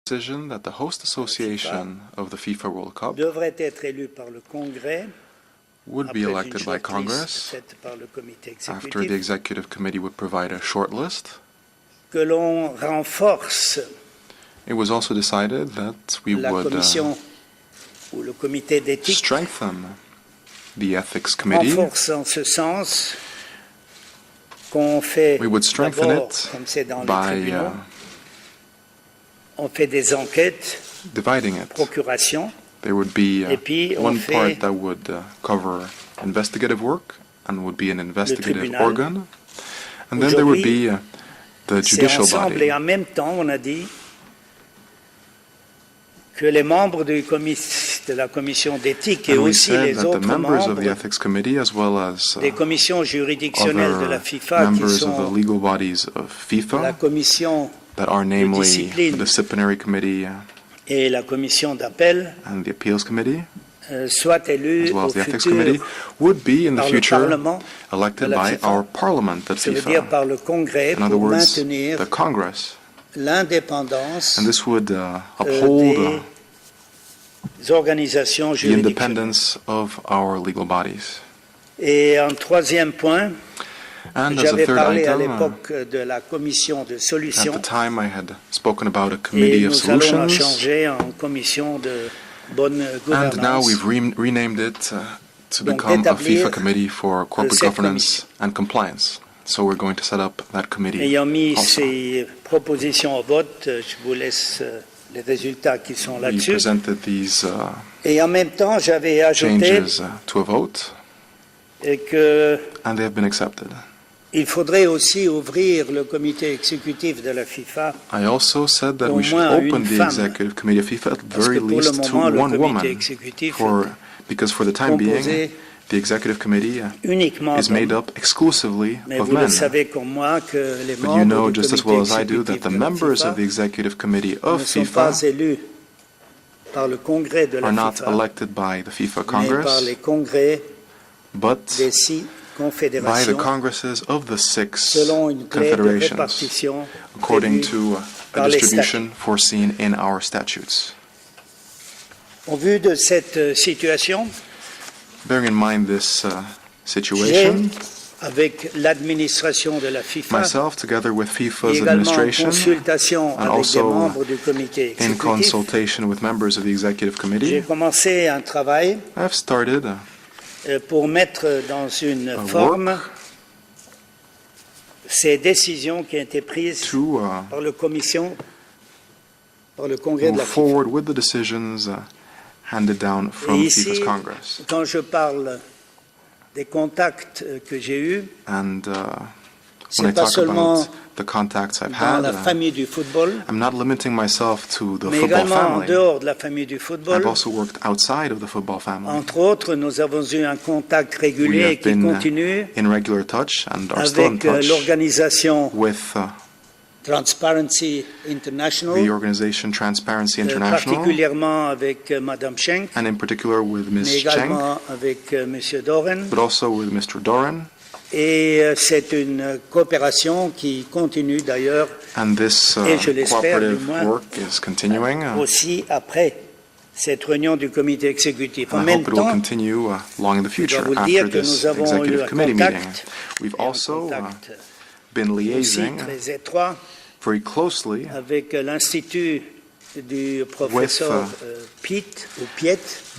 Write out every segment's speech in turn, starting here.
decision that the host association of the FIFA World Cup devrait être élu par le Congrès would be elected by Congress par le comité after the executive committee would provide a short list. Que l'on renforce It was also decided that we la would commission ou le comité d'éthique strengthen the ethics committee. renforce en ce sens qu'on fait We would strengthen d'abord, it comme c'est dans les by tribunaux, on fait des enquêtes, dividing it. procuration, There would be et puis on one fait part that would cover investigative work and would be an investigative tribunal. organ. And then there would be the c'est judicial ensemble body. et en même temps on a dit que les membres de la commission d'éthique et And we aussi said les that the autres members of the membres ethics committee, as well as des commissions juridictionnelles de la other FIFA qui members of the sont legal bodies of la FIFA, commission that are namely discipline. the disciplinary committee et la commission d'appel and the appeals committee, soient élus as well au as the ethics futur committee, would be in the par le future Parlement elected de la by FIFA. our parliament at ça veut dire FIFA. par le Congrès In other pour words, maintenir the Congress. l'indépendance And this would uphold des organisations the juridictionnelles. independence of our legal bodies. Et un troisième point, And as a j'avais third parlé à item, l'époque de la commission de at solutions the time I had spoken about a et committee of nous allons la solutions, changer en commission de bonne and now gouvernance. we've renamed it to Donc, become a d'établir FIFA committee for corporate cette governance and compliance. So we're going to set up that committee Ayant mis also. ces propositions au vote, je vous laisse les résultats qui sont We là-dessus. presented these Et en même temps, j'avais ajouté changes to a vote, que and they have been accepted. il faudrait aussi ouvrir le comité exécutif de la FIFA, I also said that Au we should moins open une the femme. executive committee of FIFA at the Parce que very pour le least to moment, le one comité woman, exécutif because for the time being, composé the executive committee uniquement is made d'hommes. up exclusively Mais of vous le men. savez comme moi que les But you membres know du just as comité well as I do that exécutif the de la members FIFA of the executive committee ne of sont pas FIFA élus par le congrès de la are not FIFA, elected by the FIFA mais par Congress, les congrès but des 6 by the confédérations congresses of the 6 selon une clé de confederations, répartition according prévue to par a les distribution foreseen in our statutes. Au vu de cette situation, Bearing in mind this j'ai, situation, avec l'administration de la FIFA, myself, together with et FIFA's également en administration, consultation and avec des also membres du comité in exécutif, consultation with members of the executive j'ai committee, commencé un travail I've started pour mettre dans une a forme work ces décisions qui ont été prises to par le congrès de move la FIFA. forward with the decisions handed down from Et ici, FIFA's Congress. quand je parle des contacts que j'ai eus, And when I c'est pas talk seulement about the contacts I've dans had, la famille du football, I'm not limiting myself to the mais football également en family. dehors de la famille du football. I've also worked outside of the football family. Entre autres, nous avons eu un contact We régulier have qui been continue in regular touch and are still in avec touch l'organisation with Transparency the International, organization Transparency International, particulièrement avec Madame Schenk, and in particular with mais Ms. Cheng, également avec Monsieur Doran. but also with Mr. Doran. Et c'est une coopération qui continue d'ailleurs And this Et je l'espère, cooperative du moins, work is continuing. aussi après cette réunion du comité exécutif. En I même hope it will temps, continue long in the je dois future vous le after dire que this nous avons eu executive un committee meeting. contact, We've et un also contact been aussi liaising très étroit very closely avec l'Institut du professeur Piet,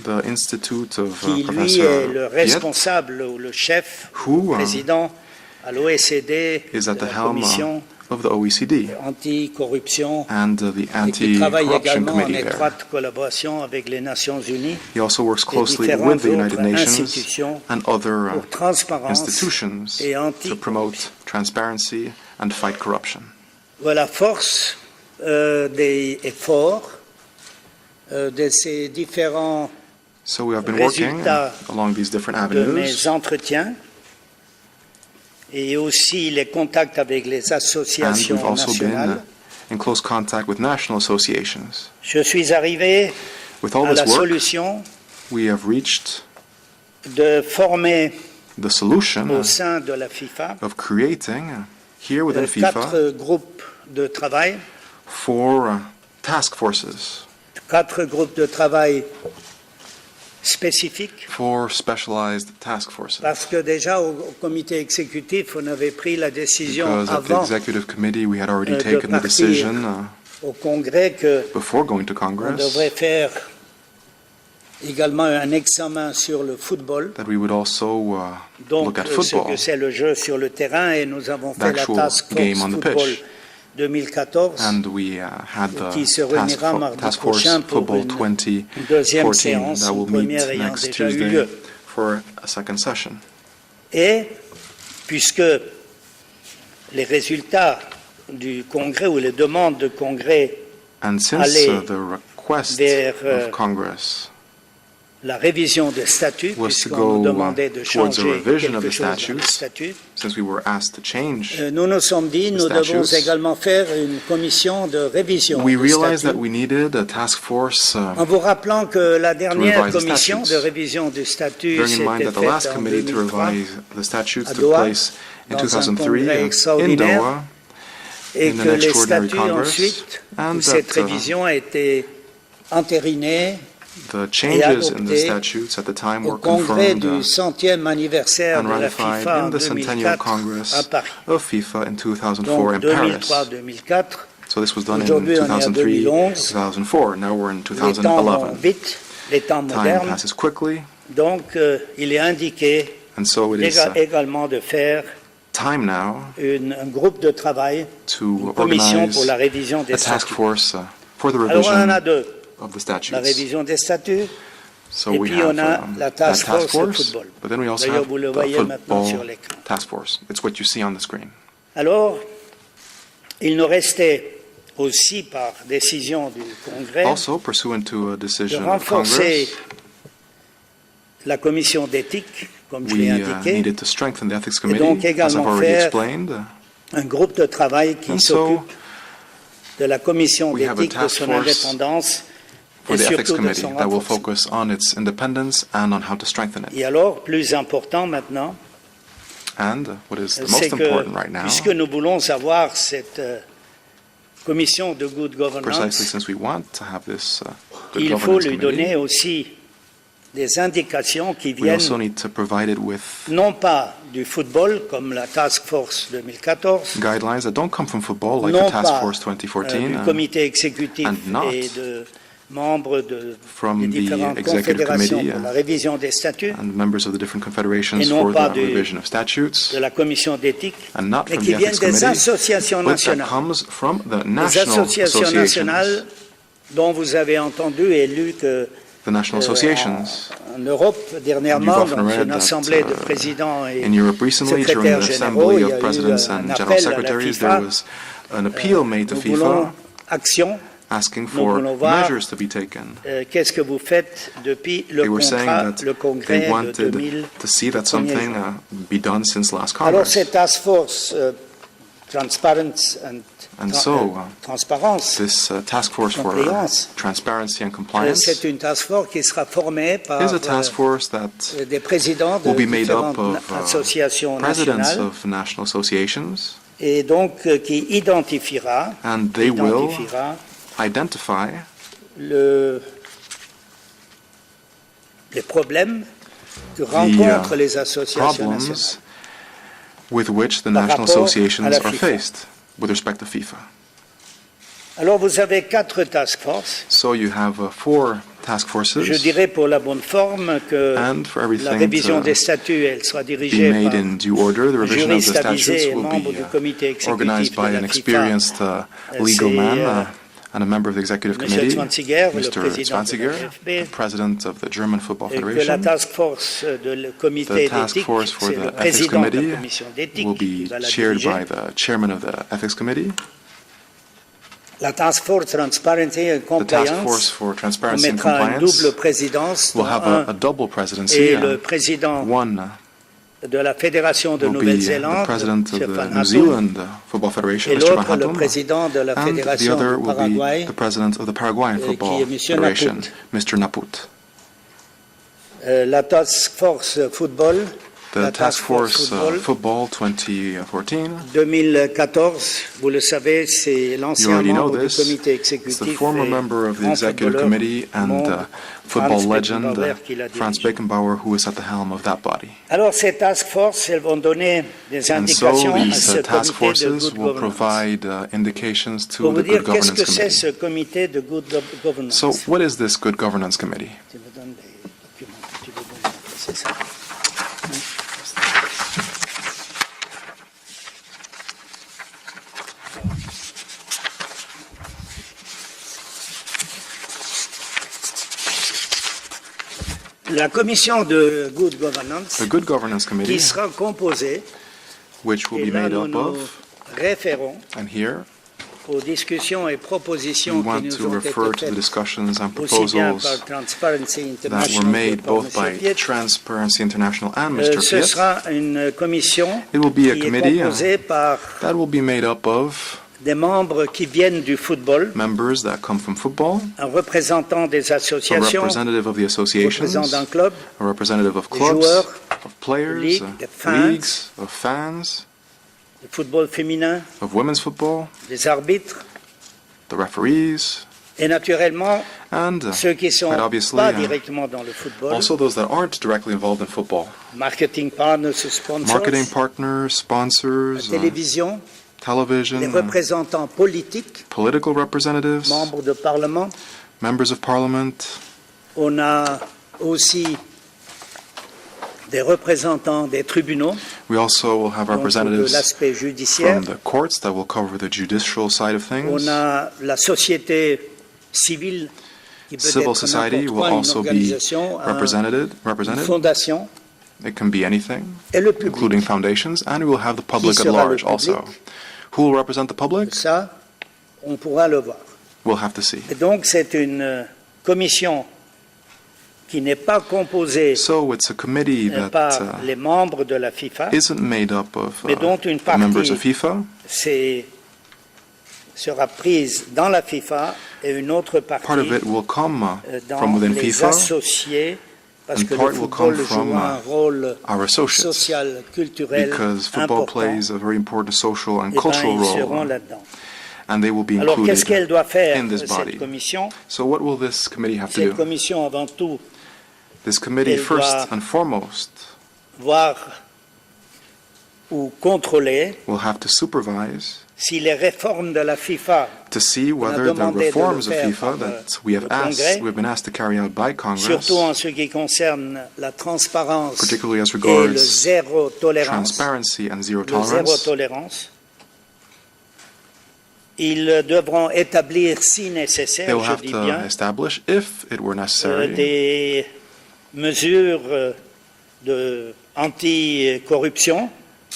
the Institute of qui lui Professor est le Piet, responsable ou le chef, who président à l'OECD, is at de the la helm commission of the OECD anti-corruption, and the et qui travaille anti-corruption également en committee there. étroite collaboration avec les Nations Unies He also works closely différentes with the United autres Nations institutions and other pour transparence institutions et to promote transparency and fight corruption. Voilà, force des efforts de ces différents So we have been working résultats along these different de mes avenues, entretiens et aussi les contacts avec les and we've associations also nationales. been in close contact with national associations. Je suis arrivé With all à la this work, solution we have reached de former the solution au sein de la FIFA of creating here within FIFA 4 groupes de travail 4 task forces, 4 groupes de travail spécifiques, 4 specialized task forces. parce que déjà au comité exécutif, on avait pris la décision Because at the avant executive committee, we had already de taken the partir decision au Congrès que before going to on Congress devrait faire également un examen sur le football, that we would also donc look at ce football, que c'est le jeu sur le terrain, et nous avons fait la actual Task game Force on the Football pitch. 2014, And we had the qui se réunira mardi Task Force prochain pour Football une deuxième 2014 séance, that will une meet première ayant next déjà eu Tuesday lieu. for a second session. Et puisque les résultats du Congrès ou les demandes de Congrès And since aller the request vers, of Congress la révision des statuts, was to puisqu'on nous go demandait de towards a changer revision of quelque the chose dans les statutes, statuts, since we were asked to change, nous nous sommes dit, nous devons statutes, également faire une commission de révision we des realized that statuts, we needed a task force, en vous rappelant que la dernière revise the commission statutes. de révision du statut bearing in mind s'était that the last faite en committee to 2003 revise the statutes à took Doha, place in dans un 2003 congrès in extraordinaire, Doha, et in que an les extraordinary statuts Congress, ensuite, and où cette that révision a été entérinée the changes in the adopté statutes at the time au were congrès confirmed du 100e anniversaire and de la ratified FIFA in en the Centennial 2004 à Congress Paris. of FIFA in 2004 Donc in Paris. 2003-2004, So this was done in Aujourd'hui, on est en 2003, 2011. 2004. Now we're in les temps vont 2011. vite, les temps Time modernes, passes quickly, donc il est indiqué and so it is également de faire time now un groupe de travail, to une commission organise pour la révision des a task statuts. force for the Alors on en revision a deux, of the la statutes. révision des statuts, So et we puis have on a la that task task force force, football. but then we also D'ailleurs, have vous le the voyez maintenant sur football l'écran. task force. It's what you see on the screen. Alors, il nous restait aussi par décision du Congrès Also, pursuant to a de decision of renforcer Congress, la commission d'éthique, comme je we l'ai indiqué, needed to strengthen the ethics donc committee, as I've également already faire explained. un groupe de travail qui And s'occupe so, de la commission we have a d'éthique, de task son force indépendance for et the ethics surtout de committee son that will renforcement. focus on its independence and on how to strengthen it. Et alors, plus important maintenant, And what is the c'est most que, important right now, puisque nous voulons avoir cette commission de good precisely governance, since we want to have this good il faut governance lui committee, donner aussi des indications qui we also viennent need to provide it with non pas du football, comme la Task Force 2014, guidelines that don't come from football, like non the Task pas Force 2014, du comité exécutif and not et de membres from des the différentes executive confédérations committee pour la révision des statuts, and members of the different confederations Et non for pas the du- revision of statutes, de la commission d'éthique, and not mais from qui the viennent ethics des committee, associations but that nationales. comes from the Les national associations associations. nationales dont vous avez entendu et lu que The national associations. en Europe, dernièrement, You've often dans read une that, assemblée de présidents et In Europe recently, during secrétaires the généraux, assembly il y of a eu presidents un and general appel à la secretaries, FIFA. there was an appeal made to Nous voulons FIFA action. asking Nous for voulons voir measures to be taken. Qu'est-ce que vous faites depuis le They were saying contrat, that le congrès they de wanted 2000? to see that premier something juin. be done since last Alors Congress. cette task force transparence And so, transparence, this task force for Compliance. transparency and compliance c'est une task force qui sera formée par is a task force that des présidents de will be made up différentes of associations presidents nationales of national associations, et donc qui identifiera and they will identify les problèmes que rencontrent les associations nationales. problems with which the Par national rapport à associations la are FIFA. faced with respect to FIFA. Alors vous avez 4 task forces. So you have 4 task Je forces, dirais pour la bonne forme que and for la everything révision to des statuts, elle sera be dirigée made par in due order, the revision of the juriste avisé statutes et will membre be du comité exécutif organized by de an la FIFA. experienced legal c'est, man and a member of the executive Monsieur committee, Zwanziger, le Mr. président de Zwanziger, la FB, the president of the German Football et que la Federation. task force de le comité The task d'éthique, force for c'est le the ethics président de committee la commission d'éthique will qui be va la chaired diriger. by the chairman of the ethics committee. La task force Transparency and The task force Compliance, for on transparency and mettra une compliance double présidence, will dont have un a double presidency. et le président One de la Fédération de will be the Nouvelle-Zélande, president of M. the Van New Hattem, Zealand Football Federation, et Mr. Van l'autre le Hattem, président de la and the Fédération other du will Paraguay, be the president of the Paraguayan qui Football est M. Federation, Naput. Mr. Naput. La task force football The La Task Force Football. Football 2014, 2014, vous le savez, c'est you l'ancien already know membre du this, comité it's the exécutif former et member of the grand executive footballeur committee du and monde, football Franz legend Beckenbauer, qui la Franz dirige. Beckenbauer, who is at the helm of that body. Alors ces task forces, elles vont donner des And so indications à these ce task comité de forces good will governance. provide indications Pour to vous the dire, Good qu'est-ce Governance que c'est ce Committee. comité de good governance? So what is this Good Governance Committee? Tu me donnes les documents que tu veux donner, c'est ça. La commission de good governance, The Good Governance qui Committee, sera composée, which will et be là made nous up nous of, référons and here aux discussions et we propositions qui want nous to ont été refer to the faites discussions and aussi bien proposals par Transparency that were International que made par both M. by Piet. Transparency International and Mr. Ce Piet. sera une commission It will be a qui est committee composée par that will be made up of des membres qui viennent du football, members that come from football, un représentant des a associations, representative of the un associations, représentant d'un club, a representative of des clubs, joueurs, of players, ligues, des fans. leagues, of fans, du football féminin, of women's football, des arbitres, the referees, et naturellement and ceux qui ne sont quite obviously, pas directement dans le football, also those that aren't directly involved in football. marketing partners, sponsors, Marketing partners, sponsors, télévision, les television, représentants politiques, political representatives, membres de parlement. members of parliament. On a aussi des représentants des tribunaux, We also will have donc de representatives l'aspect judiciaire. from the courts that will cover the judicial side of things. On a la société civile qui peut Civil être society n'importe will quoi, une also be organisation, une represented. fondation, It can be anything, et le public. including foundations, and we will have the public at sera le large public? also. Who will represent the public? Ça, on pourra le voir. We'll have to see. Et donc, c'est une commission qui n'est pas composée So it's a committee that par les membres de la FIFA, isn't made up of mais dont une members partie of FIFA. sera prise dans la FIFA et une autre partie Part of it will come dans from within les FIFA, associés, parce and que part le will football come joue from un rôle our associates, social, culturel because football important. plays a very important social and Eh ben, cultural ils seront role, là-dedans. and they will be Alors, qu'est-ce qu'elle included doit faire, in this body. cette commission? So what will this committee have to Cette do? commission, avant tout, This committee, elle first doit- and foremost, voir ou contrôler will have to supervise si les réformes de la FIFA, to see whether the demandé de le reforms of faire FIFA par, that we have le Congrès, we've been asked to carry out by Congress, surtout en ce qui concerne la transparence particularly as et le regards zéro tolérance, transparency and zero le zéro tolerance, tolérance, ils devront établir, si they nécessaire, will je have dis to bien, establish, if it were necessary, des mesures de anti-corruption,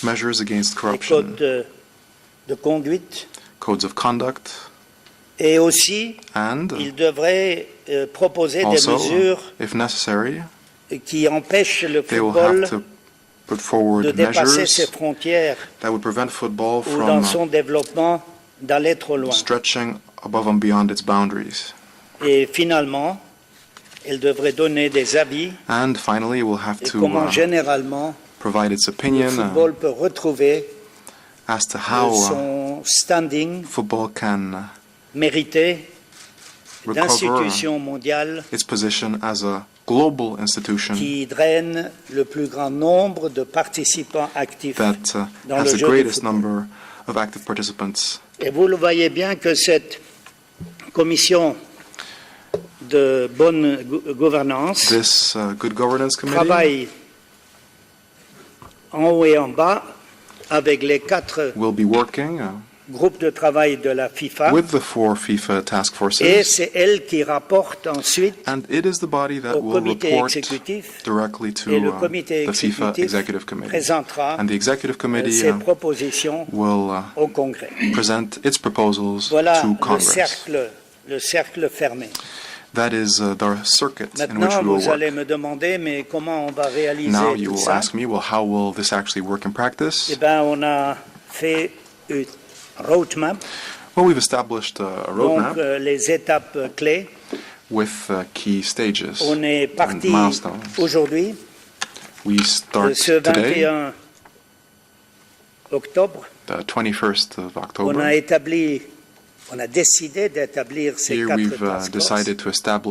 measures against des corruption, codes de conduite, codes of conduct, et aussi and ils devraient proposer des also, mesures if necessary, qui empêchent le they will football have to put de forward dépasser ses measures frontières that would prevent football ou dans from son développement d'aller trop loin. stretching above and beyond its boundaries. Et finalement, elle devrait donner des avis And finally, it will have et to comment généralement provide its le opinion football peut retrouver as to how son standing football can mérité recover d'institution mondiale its position as a global institution qui draine le plus grand nombre de participants actifs. that dans has le the jeu de greatest football. number of active participants. Et vous le voyez bien que cette commission de bonne gouvernance This Good Governance Committee travaille en haut et en bas avec les 4 will be working groupes de travail de la FIFA with the 4 FIFA task et forces, c'est elle qui rapporte ensuite and it is the body that au will comité report exécutif directly et le to comité the FIFA exécutif Executive Committee. présentera And the Executive Committee ses propositions will au Congrès. present its proposals Voilà to Congress. le cercle fermé. That is the circuit in which Maintenant, we will vous allez work. me demander, mais comment on va réaliser Now you tout will ça? ask me, well, how will this actually work in practice? Eh bien, on a fait une roadmap, Well, we've established a donc roadmap les étapes clés. with key stages On est and parti milestones. aujourd'hui We start Ce today, 21 octobre, the 21st of on October. a décidé d'établir ces Here quatre we've task forces. decided to establish